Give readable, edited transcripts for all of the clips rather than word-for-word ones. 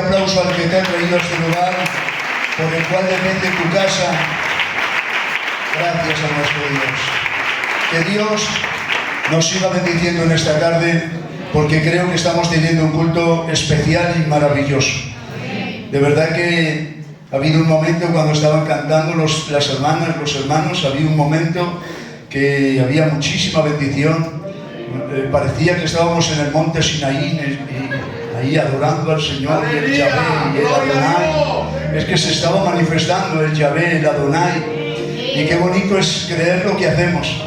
aplauso al que te ha traído a este lugar, por el cual depende tu casa. Gracias a nuestro Dios. Que Dios nos siga bendiciendo en esta tarde, porque creo que estamos teniendo un culto especial y maravilloso. De verdad que ha habido un momento cuando estaban cantando las hermanas, los hermanos, había un momento que había muchísima bendición. Parecía que estábamos en el monte Sinaí, ahí adorando al Señor y el Yahvé y el Adonai. Es que se estaba manifestando el Yahvé, el Adonai. Y qué bonito es creer lo que hacemos.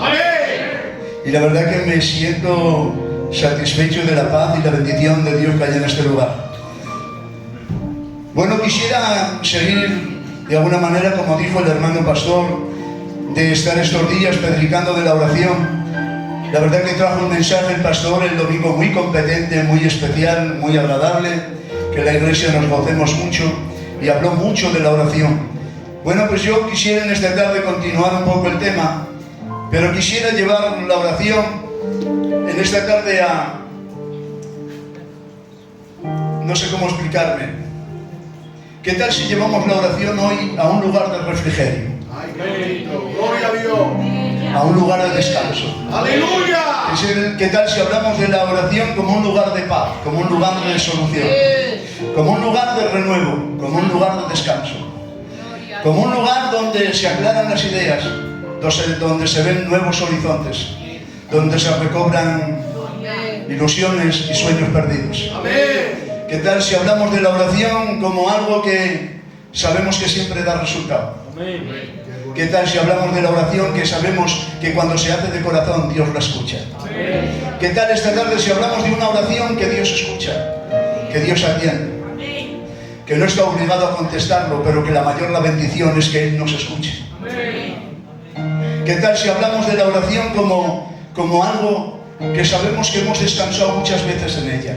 Y la verdad que me siento satisfecho de la paz y la bendición de Dios que hay en este lugar. Bueno, quisiera seguir de alguna manera, como dijo el hermano pastor, de estar estos días predicando de la oración. La verdad que trajo un mensaje el pastor el domingo muy competente, muy especial, muy agradable, que la iglesia nos gocemos mucho, y habló mucho de la oración. Bueno, pues yo quisiera en esta tarde continuar un poco el tema, pero quisiera llevar la oración en esta tarde a... no sé cómo explicarme. ¿Qué tal si llevamos la oración hoy a un lugar de refrigerio? ¡Ay, gloria a Dios! A un lugar de descanso. ¡Aleluya! ¿Qué tal si hablamos de la oración como un lugar de paz, como un lugar de solución, como un lugar de renuevo, como un lugar de descanso, como un lugar donde se aclaran las ideas, donde se ven nuevos horizontes, donde se recobran ilusiones y sueños perdidos? ¡Amén! ¿Qué tal si hablamos de la oración como algo que sabemos que siempre da resultado? Amén. ¿Qué tal si hablamos de la oración que sabemos que cuando se hace de corazón Dios la escucha? Amén. ¿Qué tal esta tarde si hablamos de una oración que Dios escucha, que Dios atiende, que no está obligado a contestarlo, pero que la bendición es que Él nos escuche? ¿Qué tal si hablamos de la oración como algo que sabemos que hemos descansado muchas veces en ella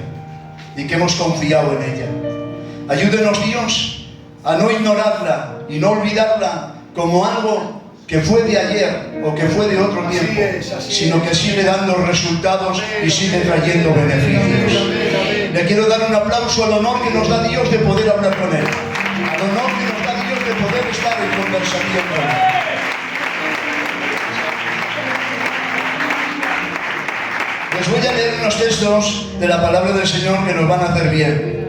y que hemos confiado en ella? Ayúdenos Dios a no ignorarla y no olvidarla como algo que fue de ayer o que fue de otro tiempo, sino que sigue dando resultados y sigue trayendo beneficios. Le quiero dar un aplauso al honor que nos da Dios de poder hablar con Él, al honor que nos da Dios de poder estar en conversación con Él. Les voy a leer unos textos de la palabra del Señor que nos van a hacer bien.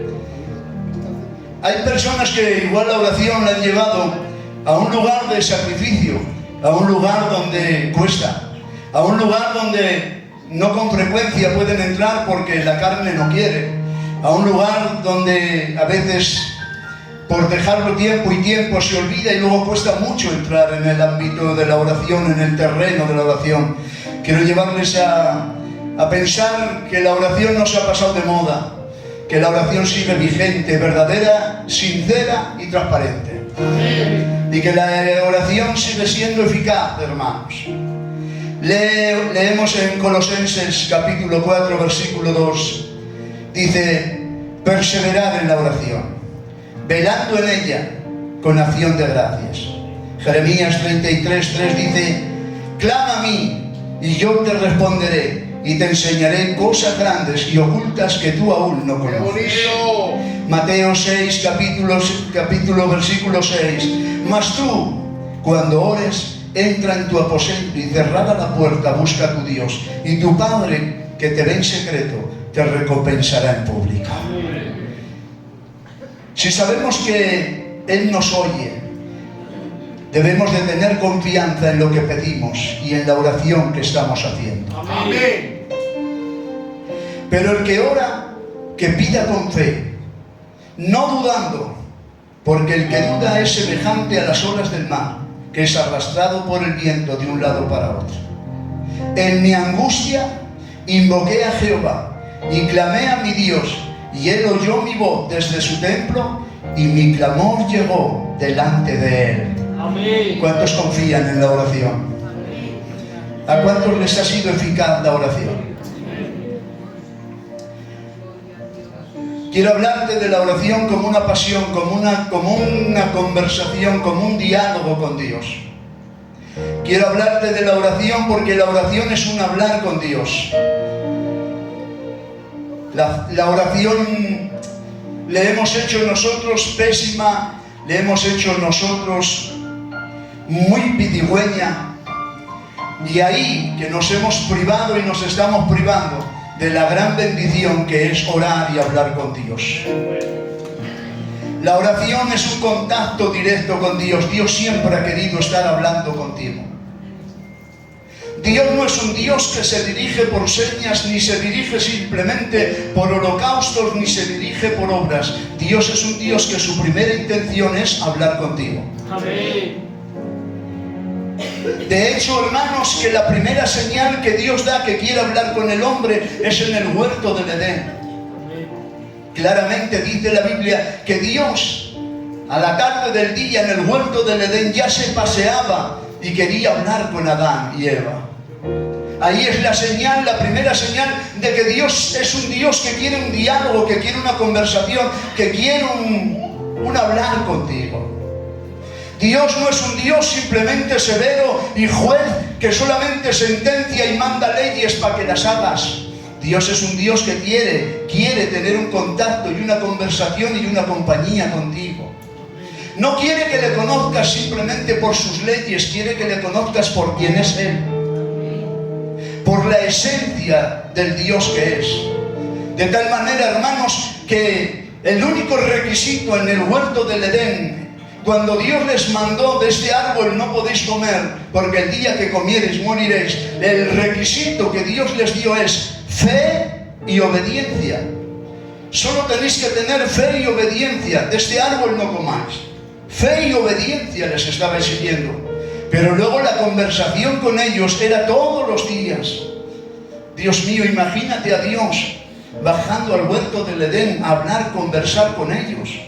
Hay personas que igual la oración la han llevado a un lugar de sacrificio, a un lugar donde cuesta, a un lugar donde no con frecuencia pueden entrar porque la carne no quiere, a un lugar donde a veces por dejarlo tiempo y tiempo se olvida y luego cuesta mucho entrar en el ámbito de la oración, en el terreno de la oración. Quiero llevarles a pensar que la oración no se ha pasado de moda, que la oración sigue vigente, verdadera, sincera y transparente. Y que la oración sigue siendo eficaz, hermanos. Leemos en Colosenses capítulo 4, versículo 2. Dice: perseverad en la oración, velando en ella con acción de gracias. Jeremías 33:3 dice: clama a mí y yo te responderé y te enseñaré cosas grandes y ocultas que tú aún no conoces. Mateo 6, capítulo versículo 6. Mas tú, cuando ores, entra en tu aposento y cerrada la puerta, busca a tu Dios, y tu Padre, que te ve en secreto, te recompensará en público. Si sabemos que Él nos oye, debemos de tener confianza en lo que pedimos y en la oración que estamos haciendo. Amén. Pero el que ora, que pida con fe, no dudando, porque el que duda es semejante a las olas del mar, que es arrastrado por el viento de un lado para otro. En mi angustia invoqué a Jehová y clamé a mi Dios, y Él oyó mi voz desde su templo, y mi clamor llegó delante de Él. Amén. ¿Cuántos confían en la oración? ¿A cuántos les ha sido eficaz la oración? Quiero hablarte de la oración como una pasión, como una conversación, como un diálogo con Dios. Quiero hablarte de la oración porque la oración es un hablar con Dios. La oración le hemos hecho nosotros pésima, le hemos hecho nosotros muy pidigüeña, y ahí que nos hemos privado y nos estamos privando de la gran bendición que es orar y hablar con Dios. La oración es un contacto directo con Dios. Dios siempre ha querido estar hablando contigo. Dios no es un Dios que se dirige por señas, ni se dirige simplemente por holocaustos, ni se dirige por obras. Dios es un Dios que su primera intención es hablar contigo. Amén. De hecho, hermanos, que la primera señal que Dios da que quiere hablar con el hombre es en el huerto del Edén. Claramente dice la Biblia que Dios, a la tarde del día en el huerto del Edén, ya se paseaba y quería hablar con Adán y Eva. Ahí es la señal, la primera señal de que Dios es un Dios que quiere un diálogo, que quiere una conversación, que quiere un hablar contigo. Dios no es un Dios simplemente severo y juez que solamente sentencia y manda leyes para que las hagas. Dios es un Dios que quiere tener un contacto y una conversación y una compañía contigo. No quiere que le conozcas simplemente por sus leyes, quiere que le conozcas por quién es Él, por la esencia del Dios que es. De tal manera, hermanos, que el único requisito en el huerto del Edén, cuando Dios les mandó: de este árbol no podéis comer, porque el día que comiereis moriréis, el requisito que Dios les dio es fe y obediencia. Solo tenéis que tener fe y obediencia. De este árbol no comáis. Fe y obediencia les estaba exigiendo. Pero luego la conversación con ellos era todos los días. Dios mío, imagínate a Dios bajando al huerto del Edén a hablar, conversar con ellos.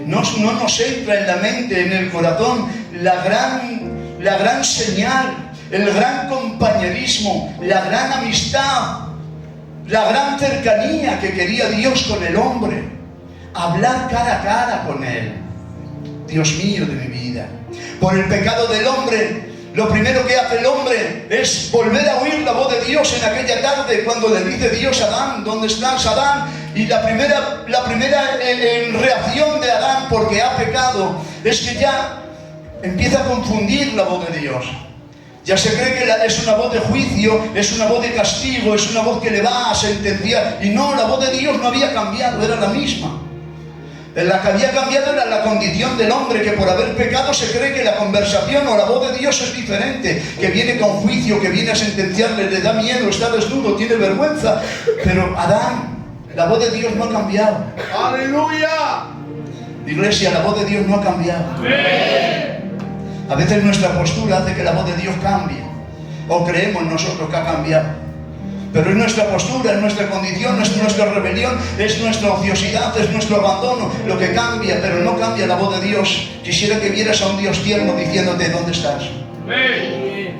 No nos entra en la mente, en el corazón, la gran señal, el gran compañerismo, la gran amistad, la gran cercanía que quería Dios con el hombre. Hablar cara a cara con Él. Dios mío de mi vida. Por el pecado del hombre, lo primero que hace el hombre es volver a oír la voz de Dios en aquella tarde cuando le dice Dios a Adán: ¿dónde estás, Adán? Y la primera reacción de Adán, porque ha pecado, es que ya empieza a confundir la voz de Dios. Ya se cree que es una voz de juicio, es una voz de castigo, es una voz que le va a sentenciar. Y no, la voz de Dios no había cambiado, era la misma. La que había cambiado era la condición del hombre, que por haber pecado se cree que la conversación o la voz de Dios es diferente, que viene con juicio, que viene a sentenciarle, le da miedo, está desnudo, tiene vergüenza. Pero Adán, la voz de Dios no ha cambiado. ¡Aleluya! Iglesia, la voz de Dios no ha cambiado. ¡Amén! A veces nuestra postura hace que la voz de Dios cambie, o creemos nosotros que ha cambiado. Pero es nuestra postura, es nuestra condición, es nuestra rebelión, es nuestra ociosidad, es nuestro abandono lo que cambia, pero no cambia la voz de Dios. Quisiera que vieras a un Dios tierno diciéndote: ¿dónde estás? ¡Amén!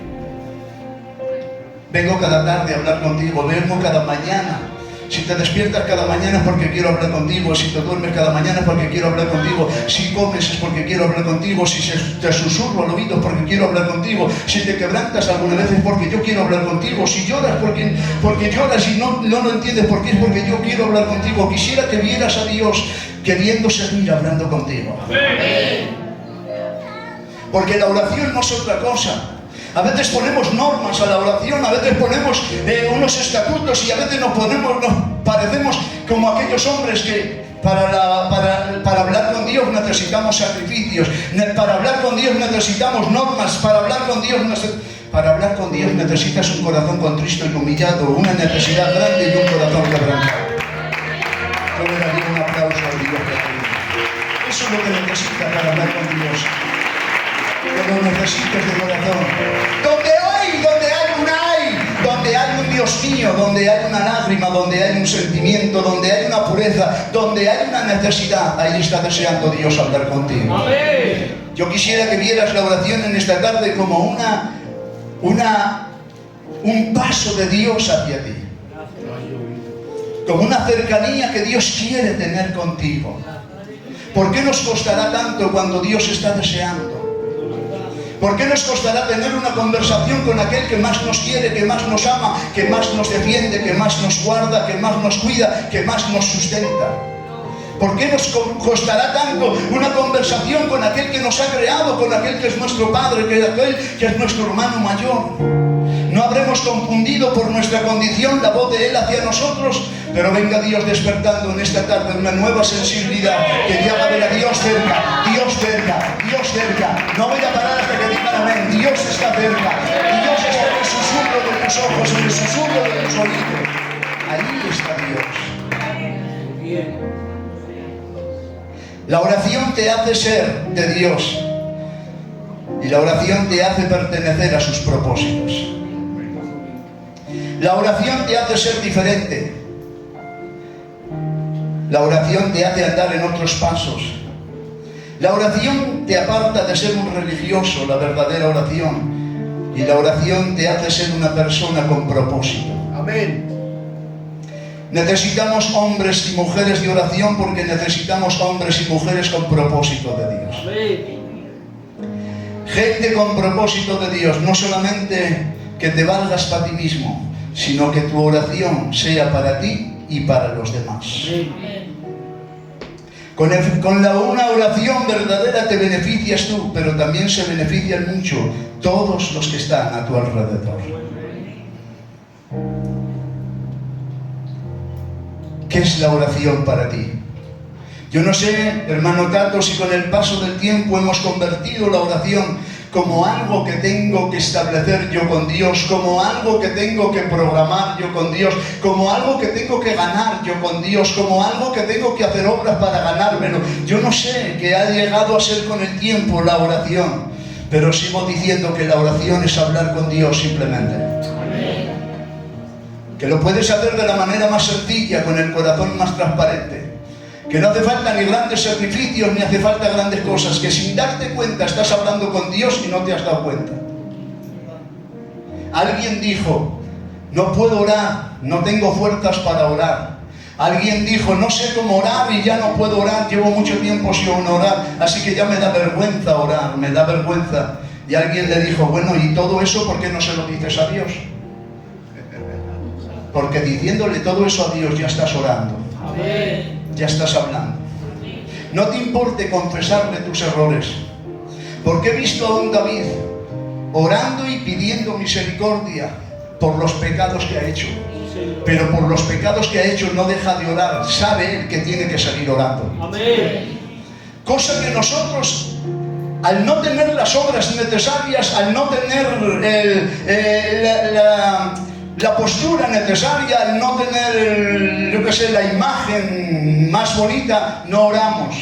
Vengo cada tarde a hablar contigo, vengo cada mañana. Si te despiertas cada mañana es porque quiero hablar contigo. Si te duermes cada mañana es porque quiero hablar contigo. Si comes es porque quiero hablar contigo. Si te susurro al oído es porque quiero hablar contigo. Si te quebrantas alguna vez es porque yo quiero hablar contigo. Si lloras porque lloras y no lo entiendes porque es porque yo quiero hablar contigo. Quisiera que vieras a Dios queriendo seguir hablando contigo. ¡Amén! Porque la oración no es otra cosa. A veces ponemos normas a la oración, a veces ponemos unos estatutos, y a veces nos parecemos como aquellos hombres que para hablar con Dios necesitamos sacrificios, para hablar con Dios necesitamos normas, para hablar con Dios necesitas un corazón contristo y humillado, una necesidad grande y un corazón quebrantado. Yo le daría un aplauso a Dios. Eso es lo que necesitas para hablar con Dios. Que lo necesites de corazón. Donde hay un Dios mío, donde hay una lágrima, donde hay un sentimiento, donde hay una pureza, donde hay una necesidad, ahí está deseando Dios hablar contigo. ¡Amén! Yo quisiera que vieras la oración en esta tarde como un paso de Dios hacia ti, como una cercanía que Dios quiere tener contigo. ¿Por qué nos costará tanto cuando Dios está deseando? ¿Por qué nos costará tener una conversación con aquel que más nos quiere, que más nos ama, que más nos defiende, que más nos guarda, que más nos cuida, que más nos sustenta? ¿Por qué nos costará tanto una conversación con aquel que nos ha creado, con aquel que es nuestro Padre, con aquel que es nuestro hermano mayor? No habremos confundido por nuestra condición la voz de Él hacia nosotros, pero venga Dios despertando en esta tarde una nueva sensibilidad que te haga ver a Dios cerca, Dios cerca, Dios cerca. No voy a parar hasta que digan amén. Dios está cerca, Dios está en el susurro de tus ojos, en el susurro de tus oídos. Ahí está Dios. La oración te hace ser de Dios y la oración te hace pertenecer a sus propósitos. La oración te hace ser diferente. La oración te hace andar en otros pasos. La oración te aparta de ser un religioso, la verdadera oración. Y la oración te hace ser una persona con propósito. Amén. Necesitamos hombres y mujeres de oración porque necesitamos hombres y mujeres con propósito de Dios. Amén. Gente con propósito de Dios, no solamente que te valgas para ti mismo, sino que tu oración sea para ti y para los demás. Una oración verdadera te beneficias tú, pero también se benefician mucho todos los que están a tu alrededor. ¿Qué es la oración para ti? Yo no sé, hermano Tato, si con el paso del tiempo hemos convertido la oración como algo que tengo que establecer yo con Dios, como algo que tengo que programar yo con Dios, como algo que tengo que ganar yo con Dios, como algo que tengo que hacer obras para ganármelo. Yo no sé qué ha llegado a ser con el tiempo la oración, pero sigo diciendo que la oración es hablar con Dios simplemente. Que lo puedes hacer de la manera más sencilla, con el corazón más transparente. Que no hace falta ni grandes sacrificios, ni hace falta grandes cosas, que sin darte cuenta estás hablando con Dios y no te has dado cuenta. Alguien dijo, no puedo orar, no tengo fuerzas para orar. Alguien dijo, no sé cómo orar y ya no puedo orar, llevo mucho tiempo sin orar, así que ya me da vergüenza orar, me da vergüenza. Y alguien le dijo, bueno, ¿y todo eso por qué no se lo dices a Dios? Porque diciéndole todo eso a Dios ya estás orando. Amén. Ya estás hablando. No te importe confesarle tus errores, porque he visto a un David orando y pidiendo misericordia por los pecados que ha hecho, pero por los pecados que ha hecho no deja de orar, sabe él que tiene que seguir orando. Amén. Cosa que nosotros, al no tener las obras necesarias, al no tener la postura necesaria, al no tener, yo qué sé, la imagen más bonita, no oramos.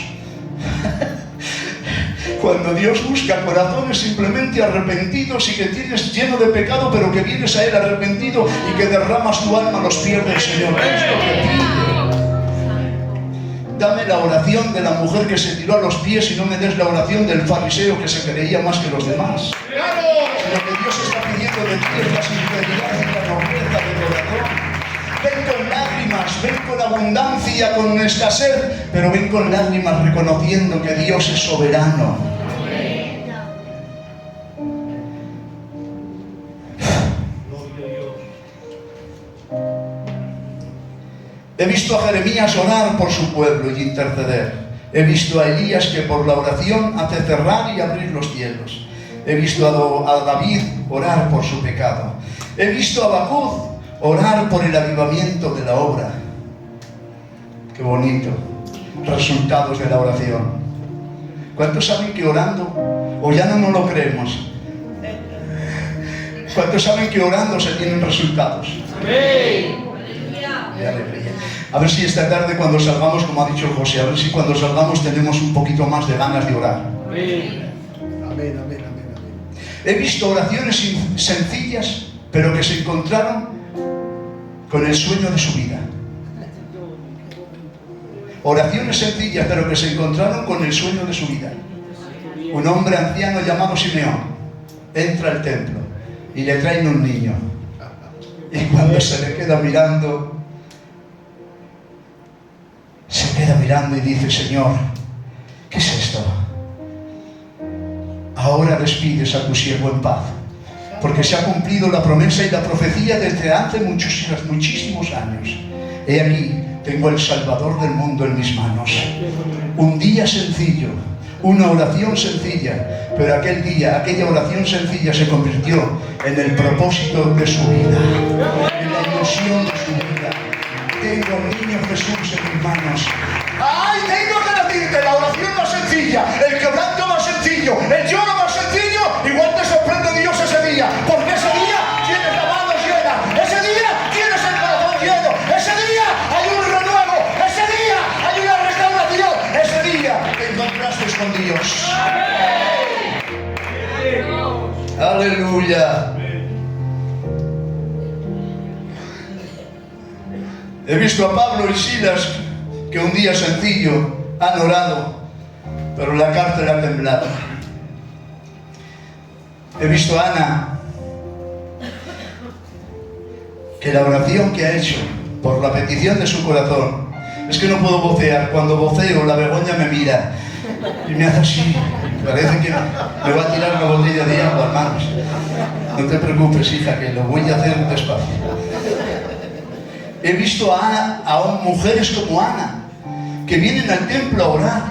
Cuando Dios busca corazones simplemente arrepentidos y que tienes lleno de pecado, pero que vienes a Él arrepentido y que derramas tu alma a los pies del Señor. Es lo que pide. Dame la oración de la mujer que se tiró a los pies y no me des la oración del fariseo que se creía más que los demás. Lo que Dios está pidiendo de ti es la sinceridad y la nobleza del corazón. Ven con lágrimas, ven con abundancia, con escasez, pero ven con lágrimas reconociendo que Dios es soberano. He visto a Jeremías orar por su pueblo y interceder. He visto a Elías que por la oración hace cerrar y abrir los cielos. He visto a David orar por su pecado. He visto a Habacuc orar por el avivamiento de la obra. Qué bonito. Resultados de la oración. ¿Cuántos saben que orando, o ya no nos lo creemos? ¿Cuántos saben que orando se tienen resultados? ¡Amén! ¡Qué alegría! A ver si esta tarde cuando salgamos, como ha dicho José, a ver si cuando salgamos tenemos un poquito más de ganas de orar. Amén. Amén, amén, amén. He visto oraciones sencillas, pero que se encontraron con el sueño de su vida. Oraciones sencillas, pero que se encontraron con el sueño de su vida. Un hombre anciano llamado Simeón entra al templo y le traen un niño. Y cuando se le queda mirando, y dice, Señor, ¿qué es esto? Ahora despides a tu siervo en paz, porque se ha cumplido la promesa y la profecía desde hace muchísimos años. He aquí, tengo el Salvador del mundo en mis manos. Un día sencillo, una oración sencilla, pero aquel día, aquella oración sencilla se convirtió en el propósito de su vida, en la ilusión de su vida. Tengo al niño Jesús en mis manos. ¡Ay, tengo que decirte! La oración más sencilla, el quebranto más sencillo, el lloro más sencillo, igual te sorprende Dios ese día, porque ese día tienes la mano llena, ese día tienes el corazón lleno, ese día hay un renuevo, ese día hay una restauración, ese día te encontraste con Dios. ¡Aleluya! He visto a Pablo y Silas que un día sencillo han orado, pero la cárcel ha temblado. He visto a Ana, que la oración que ha hecho por la petición de su corazón, es que no puedo vocear, cuando voceo la Begoña me mira y me hace así, parece que me va a tirar una botella de agua, hermanos. No te preocupes, hija, que lo voy a hacer despacio. He visto a mujeres como Ana, que vienen al templo a orar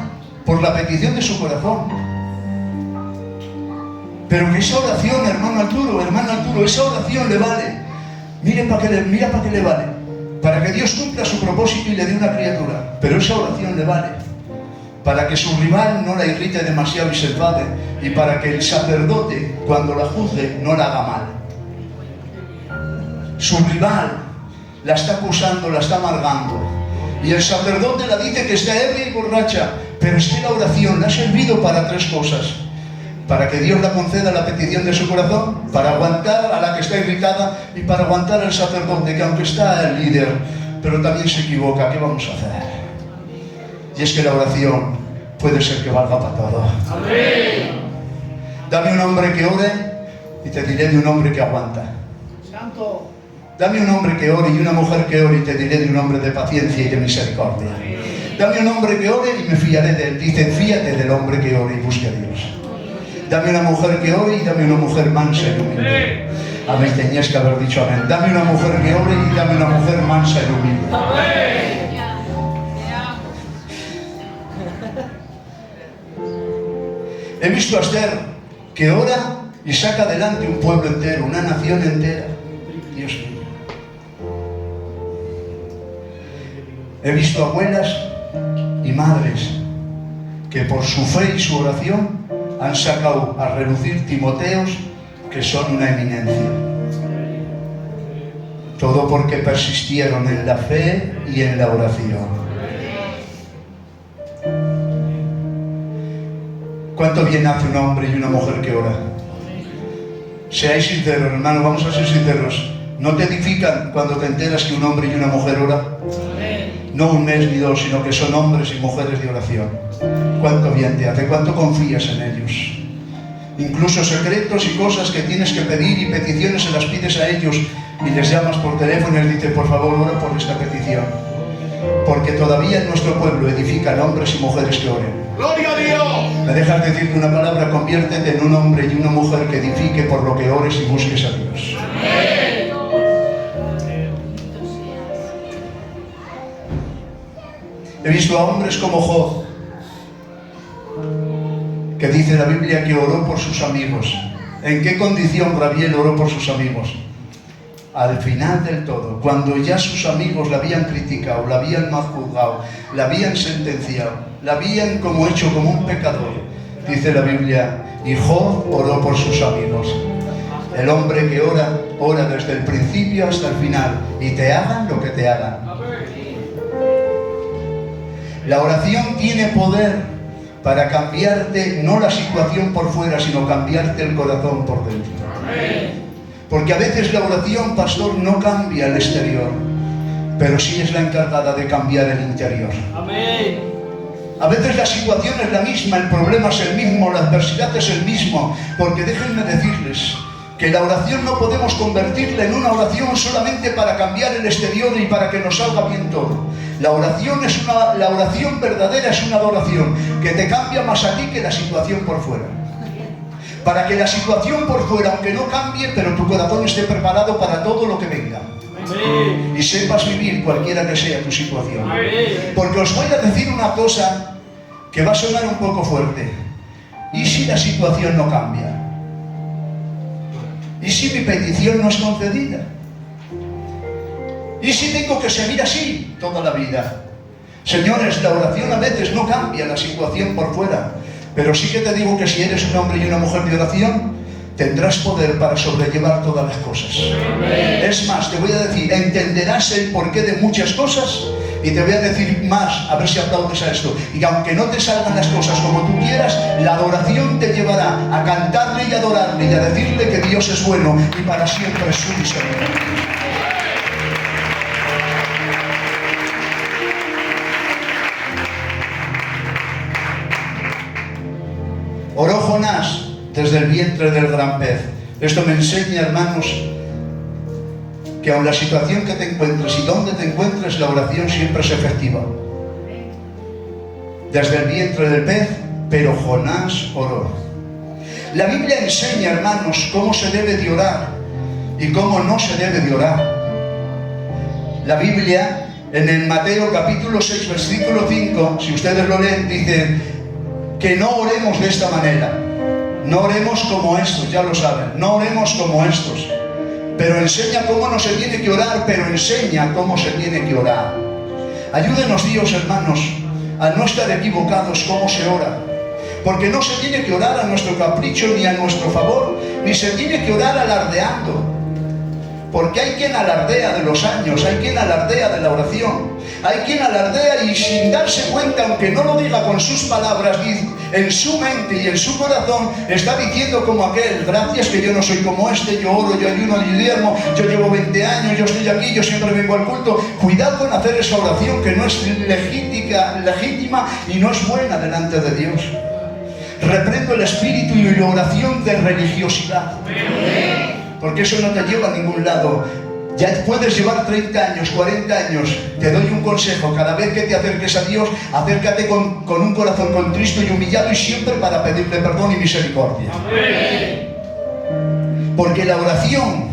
por la petición de su corazón. Pero que esa oración, hermano Arturo, esa oración le vale. Mira para qué le vale. Para que Dios cumpla su propósito y le dé una criatura. Pero esa oración le vale para que su rival no la irrite demasiado y se enfade, y para que el sacerdote, cuando la juzgue, no la haga mal. Su rival la está acusando, la está amargando, y el sacerdote la dice que está ebria y borracha, pero es que la oración le ha servido para tres cosas: para que Dios la conceda la petición de su corazón, para aguantar a la que está irritada y para aguantar al sacerdote, que aunque está el líder, pero también se equivoca. ¿Qué vamos a hacer? Y es que la oración puede ser que valga para todo. Amén. Dame un hombre que ore y te diré de un hombre que aguanta. Santo. Dame un hombre que ore y una mujer que ore y te diré de un hombre de paciencia y de misericordia. Dame un hombre que ore y me fiaré de él. Dice, fíate del hombre que ore y busque a Dios. Dame una mujer que ore y dame una mujer mansa y humilde. Amén, tenías que haber dicho amén. Dame una mujer que ore y dame una mujer mansa y humilde. He visto a Esther que ora y saca adelante un pueblo entero, una nación entera. Dios mío. He visto abuelas y madres que por su fe y su oración han sacado a relucir Timoteos que son una eminencia. Todo porque persistieron en la fe y en la oración. ¿Cuánto bien hace un hombre y una mujer que ora? Seáis sinceros, hermano, vamos a ser sinceros. ¿No te edifican cuando te enteras que un hombre y una mujer ora? No un mes ni dos, sino que son hombres y mujeres de oración. ¿Cuánto bien te hace? ¿Cuánto confías en ellos? Incluso secretos y cosas que tienes que pedir y peticiones se las pides a ellos y les llamas por teléfono y les dices, por favor, ora por esta petición. Porque todavía en nuestro pueblo edifican hombres y mujeres que oren. ¡Gloria a Dios! ¿Me dejas decirte una palabra? Conviértete en un hombre y una mujer que edifique por lo que ores y busques a Dios. He visto a hombres como Job, que dice la Biblia que oró por sus amigos. ¿En qué condición Rabiel oró por sus amigos? Al final del todo, cuando ya sus amigos la habían criticado, la habían mal juzgado, la habían sentenciado, la habían como hecho como un pecador, dice la Biblia, y Job oró por sus amigos. El hombre que ora, ora desde el principio hasta el final, y te hagan lo que te hagan. La oración tiene poder para cambiarte, no la situación por fuera, sino cambiarte el corazón por dentro. Porque a veces la oración, pastor, no cambia el exterior, pero sí es la encargada de cambiar el interior. Amén. A veces la situación es la misma, el problema es el mismo, la adversidad es el mismo, porque déjenme decirles que la oración no podemos convertirla en una oración solamente para cambiar el exterior y para que nos salga bien todo. La oración verdadera es una adoración que te cambia más a ti que la situación por fuera. Para que la situación por fuera, aunque no cambie, pero tu corazón esté preparado para todo lo que venga. Amén. y sepas vivir cualquiera que sea tu situación. Amén. Porque os voy a decir una cosa que va a sonar un poco fuerte. ¿Y si la situación no cambia? ¿Y si mi petición no es concedida? ¿Y si tengo que seguir así toda la vida? Señores, la oración a veces no cambia la situación por fuera, pero sí que te digo que si eres un hombre y una mujer de oración, tendrás poder para sobrellevar todas las cosas. Amén. Es más, te voy a decir, entenderás el porqué de muchas cosas, y te voy a decir más, a ver si aplaudes a esto. Y aunque no te salgan las cosas como tú quieras, la adoración te llevará a cantarle y adorarle y a decirle que Dios es bueno y para siempre es su misericordia. Oró Jonás desde el vientre del gran pez. Esto me enseña, hermanos, que aun la situación que te encuentres y donde te encuentres, la oración siempre es efectiva. Desde el vientre del pez, pero Jonás oró. La Biblia enseña, hermanos, cómo se debe de orar y cómo no se debe de orar. La Biblia, en el Mateo capítulo 6, versículo 5, si ustedes lo leen, dice que no oremos de esta manera. No oremos como estos, ya lo saben. No oremos como estos. Pero enseña cómo no se tiene que orar, pero enseña cómo se tiene que orar. Ayúdenos Dios, hermanos, a no estar equivocados cómo se ora. Porque no se tiene que orar a nuestro capricho ni a nuestro favor, ni se tiene que orar alardeando. Porque hay quien alardea de los años, hay quien alardea de la oración, hay quien alardea y sin darse cuenta, aunque no lo diga con sus palabras, en su mente y en su corazón está diciendo como aquel: gracias que yo no soy como este, yo oro, yo ayuno, yo diezmo, yo llevo 20 años, yo estoy aquí, yo siempre vengo al culto. Cuidado con hacer esa oración que no es legítima y no es buena delante de Dios. Reprendo el espíritu y la oración de religiosidad. Porque eso no te lleva a ningún lado. Ya puedes llevar 30 años, 40 años. Te doy un consejo: cada vez que te acerques a Dios, acércate con un corazón contristo y humillado, y siempre para pedirle perdón y misericordia. Amén. Porque la oración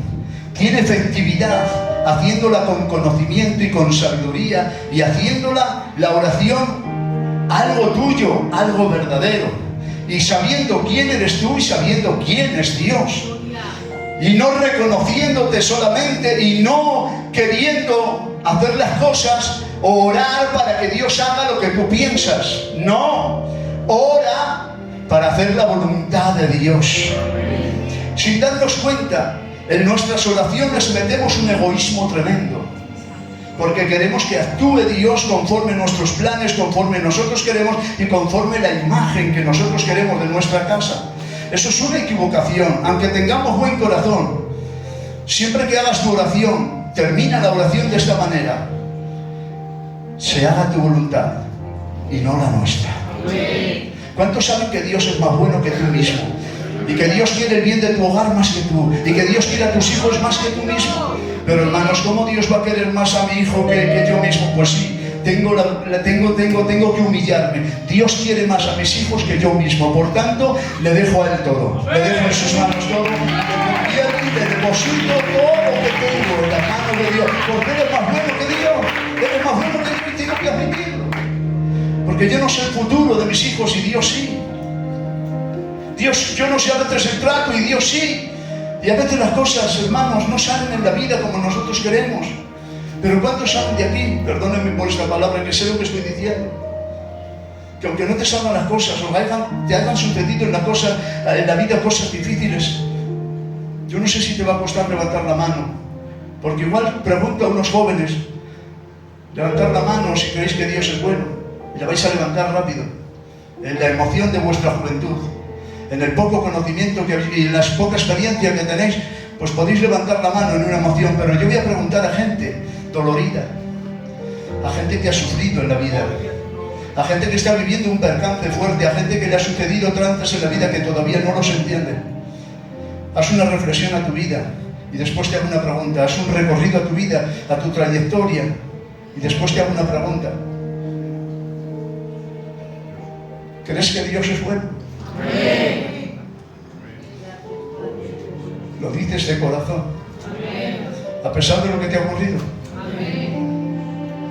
tiene efectividad haciéndola con conocimiento y con sabiduría, y haciéndola, la oración, algo tuyo, algo verdadero, y sabiendo quién eres tú y sabiendo quién es Dios. Y no reconociéndote solamente y no queriendo hacer las cosas o orar para que Dios haga lo que tú piensas. No, ora para hacer la voluntad de Dios. Sin darnos cuenta, en nuestras oraciones metemos un egoísmo tremendo. Porque queremos que actúe Dios conforme nuestros planes, conforme nosotros queremos y conforme la imagen que nosotros queremos de nuestra casa. Eso es una equivocación, aunque tengamos buen corazón. Siempre que hagas tu oración, termina la oración de esta manera: se haga tu voluntad y no la nuestra. Amén. ¿Cuántos saben que Dios es más bueno que tú mismo? Y que Dios quiere el bien de tu hogar más que tú, y que Dios quiere a tus hijos más que tú mismo. Pero hermanos, ¿cómo Dios va a querer más a mi hijo que yo mismo? Pues sí. Tengo que humillarme. Dios quiere más a mis hijos que yo mismo. Por tanto, le dejo a Él todo. Le dejo en sus manos todo. Le confío y le deposito todo lo que tengo en las manos de Dios. Porque Él es más bueno que Dios. Él es más bueno que yo y tengo que admitirlo. Porque yo no sé el futuro de mis hijos y Dios sí. Yo no sé a veces el trato y Dios sí. Y a veces las cosas, hermanos, no salen en la vida como nosotros queremos. Pero ¿cuántos salen de aquí? Perdónenme por esta palabra, que sé lo que estoy diciendo. Que aunque no te salgan las cosas, o te hayan sucedido en la vida cosas difíciles, yo no sé si te va a costar levantar la mano. Porque igual pregunto a unos jóvenes: levantar la mano si creéis que Dios es bueno. Y la vais a levantar rápido. En la emoción de vuestra juventud, en el poco conocimiento y en la poca experiencia que tenéis, pues podéis levantar la mano en una emoción. Pero yo voy a preguntar a gente dolorida, a gente que ha sufrido en la vida, a gente que está viviendo un percance fuerte, a gente que le ha sucedido trances en la vida que todavía no los entiende. Haz una reflexión a tu vida y después te hago una pregunta. Haz un recorrido a tu vida, a tu trayectoria, y después te hago una pregunta. ¿Crees que Dios es bueno? Amén. Lo dices de corazón. Amén. A pesar de lo que te ha ocurrido.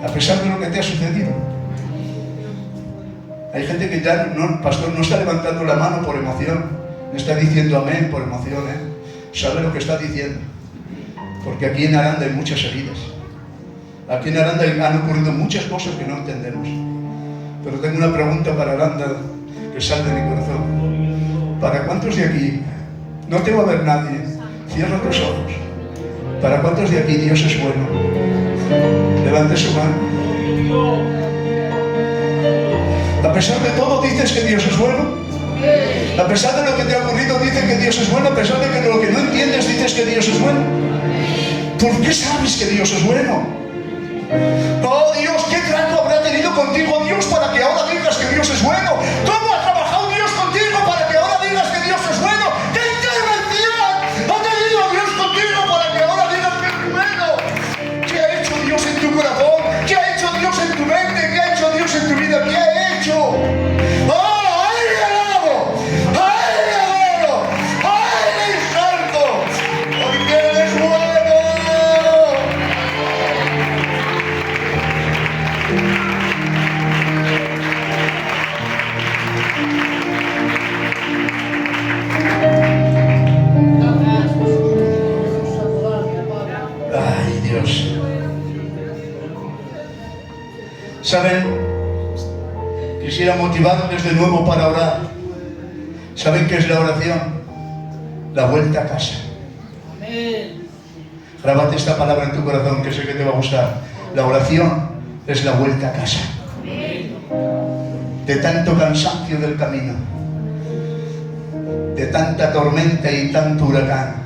A pesar de lo que te ha sucedido. Hay gente que ya, no, pastor, no está levantando la mano por emoción. No está diciendo amén por emoción, Sabe lo que está diciendo. Porque aquí en Aranda hay muchas heridas. Aquí en Aranda han ocurrido muchas cosas que no entendemos. Pero tengo una pregunta para Aranda que sale de mi corazón. ¿Para cuántos de aquí? No te va a ver nadie. Cierra tus ojos. ¿Para cuántos de aquí Dios es bueno? Levante su mano. A pesar de todo dices que Dios es bueno. A pesar de lo que te ha ocurrido dices que Dios es bueno. A pesar de que lo que no entiendes dices que Dios es bueno. ¿Por qué sabes que Dios es bueno? Oh Dios, ¿qué trato habrá tenido contigo Dios para que ahora digas que Dios es bueno? ¿Cómo ha trabajado Dios contigo para que ahora digas que Dios es bueno? ¿Qué intervención ha tenido Dios contigo para que ahora digas que es bueno? ¿Qué ha hecho Dios en tu corazón? ¿Qué ha hecho Dios en tu mente? ¿Qué ha hecho Dios en tu vida? ¿Qué ha hecho? ¡Oh, ay, alabo! ¡Ay, alabo! ¡Ay, santo! ¡Porque eres bueno! Ay, Dios. ¿Saben? Quisiera motivarles de nuevo para orar. ¿Saben qué es la oración? La vuelta a casa. Grábate esta palabra en tu corazón, que sé que te va a gustar. La oración es la vuelta a casa. De tanto cansancio del camino, de tanta tormenta y tanto huracán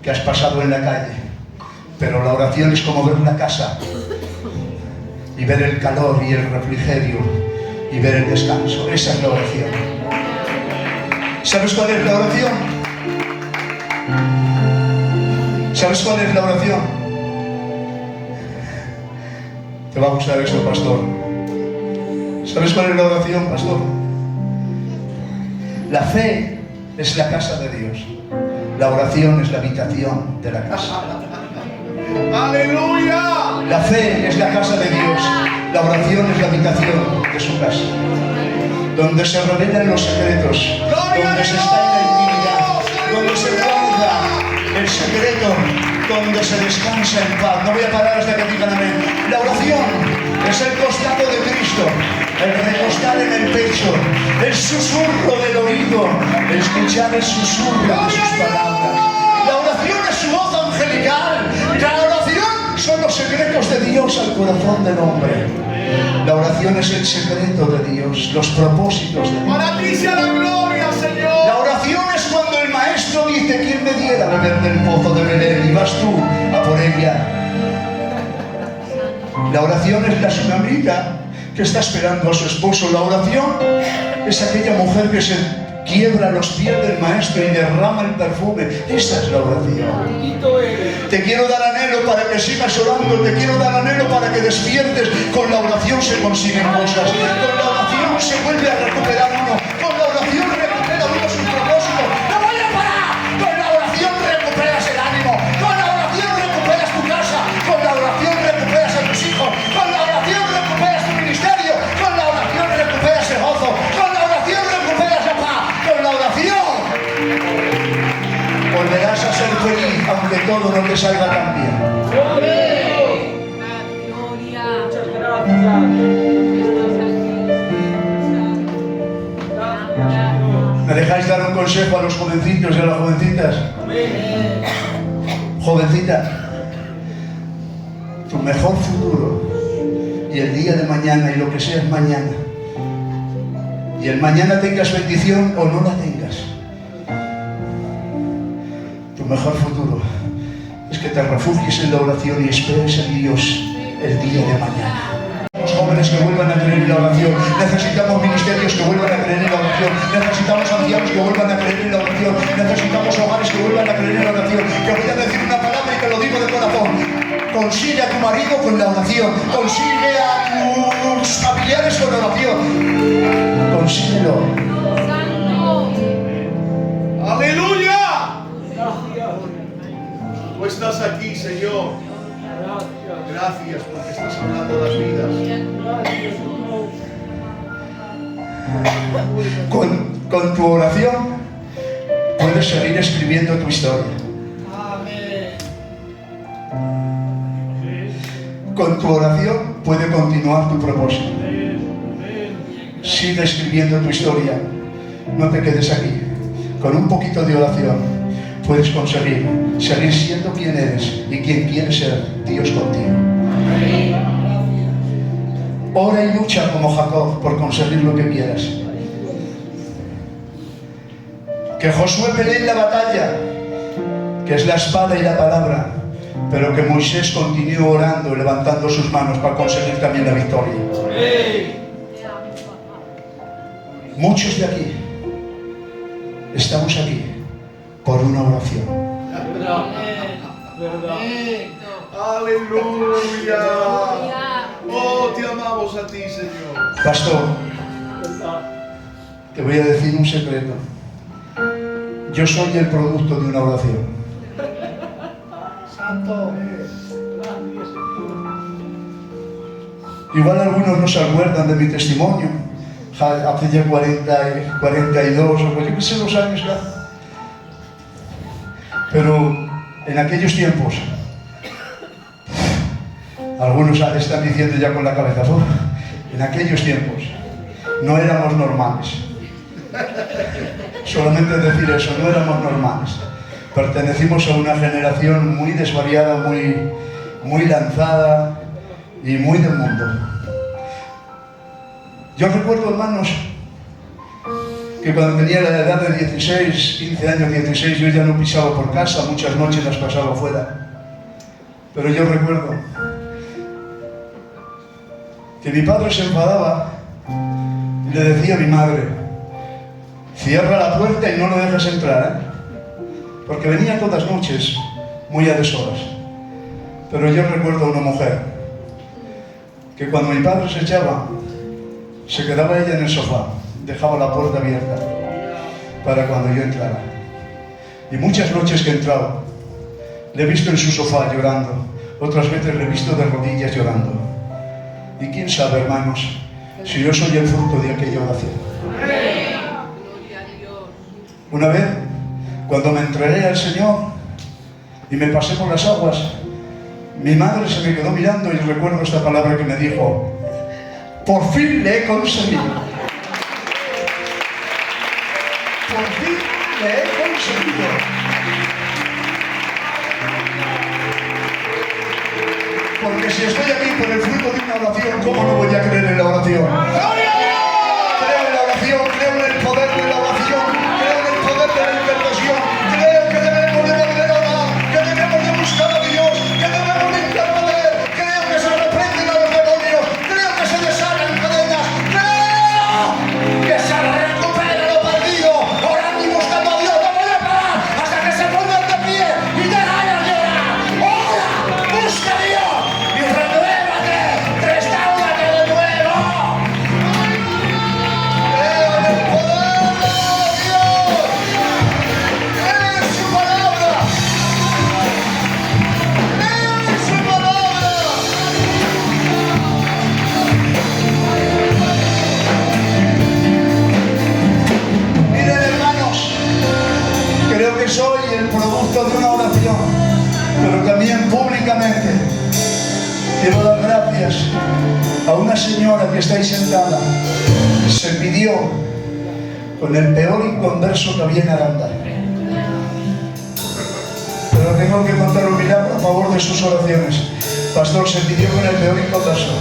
que has pasado en la calle. Pero la oración es como ver la casa y ver el calor y el refrigerio y ver el descanso. Esa es la oración. ¿Sabes cuál es la oración? ¿Sabes cuál es la oración? Te va a gustar eso, pastor. ¿Sabes cuál es la oración, pastor? La fe es la casa de Dios. La oración es la habitación de la casa. ¡Aleluya! La fe es la casa de Dios. La oración es la habitación de su casa. Donde se revelan los secretos. Donde se está en la intimidad. Donde se guarda el secreto. Donde se descansa en paz. No voy a parar hasta que digan amén. La oración es el costado de Cristo. El recostar en el pecho. El susurro del oído. El escuchar el susurro de sus palabras. La oración es su voz angelical. La oración son los secretos de Dios al corazón del hombre. La oración es el secreto de Dios, los propósitos de Dios. Para ti sea la gloria, Señor. La oración es cuando el maestro dice: ¿quién me diera beber del pozo de Belén? Y vas tú a por ella. La oración es la tsunamita que está esperando a su esposo. La oración es aquella mujer que se quiebra los pies del maestro y derrama el perfume. Esa es la oración. Te quiero dar anhelo para que sigas orando. Te quiero dar anhelo para que despiertes. Con la oración se consiguen cosas. Con la oración se vuelve a recuperar uno. Con la oración recupera uno su propósito. ¡No voy a parar! Con la oración recuperas el ánimo. Con la oración recuperas tu casa. Con la oración recuperas a tus hijos. Con la oración recuperas tu ministerio. Con la oración recuperas el gozo. Con la oración recuperas la paz. Con la oración volverás a ser feliz, aunque todo no te salga tan bien. Muchas gracias. ¿Me dejáis dar un consejo a los jovencitos y a las jovencitas? Jovencita, tu mejor futuro y el día de mañana y lo que sea es mañana. Y el mañana tengas bendición o no la tengas. Tu mejor futuro es que te refugies en la oración y esperes en Dios el día de mañana. Necesitamos jóvenes que vuelvan a creer en la oración. Necesitamos ministerios que vuelvan a creer en la oración. Necesitamos ancianos que vuelvan a creer en la oración. Necesitamos hogares que vuelvan a creer en la oración. Te voy a decir una palabra y te lo digo de corazón. Consigue a tu marido con la oración. Consigue a tus familiares con la oración. Consíguelo. ¡Aleluya! Tú estás aquí, Señor. está sanando las vidas. Con tu oración puedes seguir escribiendo tu historia. Con tu oración puede continuar tu propósito. Sigue escribiendo tu historia. No te quedes aquí. Con un poquito de oración puedes conseguir seguir siendo quien eres y quien quiere ser Dios contigo. Ora y lucha como Jacob por conseguir lo que quieras. Que Josué pelee en la batalla, que es la espada y la palabra, pero que Moisés continúe orando y levantando sus manos para conseguir también la victoria. Muchos de aquí estamos aquí por una oración. Aleluya. Oh, te amamos a ti, Señor. Pastor, te voy a decir un secreto. Yo soy el producto de una oración. Santo. Igual algunos no se acuerdan de mi testimonio. Hace ya 42 o yo qué sé los años ya. Pero en aquellos tiempos, algunos están diciendo ya con la cabeza, en aquellos tiempos no éramos normales. Solamente decir eso, no éramos normales. Pertenecimos a una generación muy desvariada, muy lanzada y muy del mundo. Yo recuerdo, hermanos, que cuando tenía la edad de 16, 15 años, 16, yo ya no pisaba por casa, muchas noches las pasaba fuera. Pero yo recuerdo que mi padre se enfadaba y le decía a mi madre: cierra la puerta y no lo dejes entrar, porque venía todas las noches, muy a deshoras. Pero yo recuerdo a una mujer que cuando mi padre se echaba, se quedaba ella en el sofá, dejaba la puerta abierta para cuando yo entrara. Y muchas noches que he entrado, le he visto en su sofá llorando, otras veces le he visto de rodillas llorando. Y quién sabe, hermanos, si yo soy el fruto de aquella oración. Una vez, cuando me entregué al Señor y me pasé por las aguas, mi madre se me quedó mirando y recuerdo esta palabra que me dijo: por fin le he conseguido. Por fin le he conseguido. Porque si estoy aquí por el fruto de una oración, ¿cómo no voy a creer en la oración? Creo en la oración, creo en el poder de la oración, creo en el poder de la intercesión, creo que debemos de volver a orar, que debemos de buscar a Dios, que debemos de interponer, creo que se reprenden a los demonios, creo que se deshagan cadenas, creo que se recupera lo perdido, orando y buscando a Dios. No voy a parar hasta que se pongan de pie y te vayas a llorar. Ora, busca a Dios y renuévate, restáurate de nuevo. Creo en el poder de Dios, creo en su palabra, creo en su palabra. Miren, hermanos, creo que soy el producto de una oración, pero también públicamente quiero dar gracias a una señora que está ahí sentada. Se pidió con el peor inconverso que había en Aranda. Pero tengo que contar un milagro a favor de sus oraciones. Pastor, se pidió con el peor inconverso.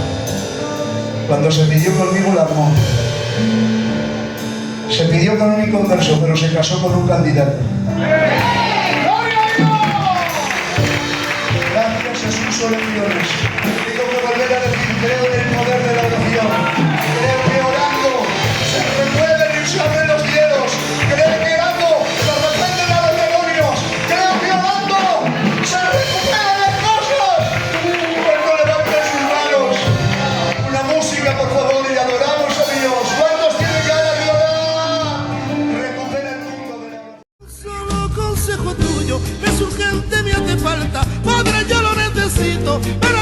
Cuando se pidió conmigo, la armó. Se pidió con un inconverso, pero se casó con un candidato. Gracias a sus oraciones. Tengo que volver a decir, creo en el poder de la oración. Creo que orando se remueven y se abren los cielos. Creo que orando se reprenden a los demonios. Creo que orando se recuperan las cosas. Cuando levanten sus manos, una música, por favor, y adoramos a Dios. ¿Cuántos tienen ganas de orar? Recupera el mundo de la oración. Solo consejo tuyo, me es urgente, me hace falta. Padre, yo lo necesito, pero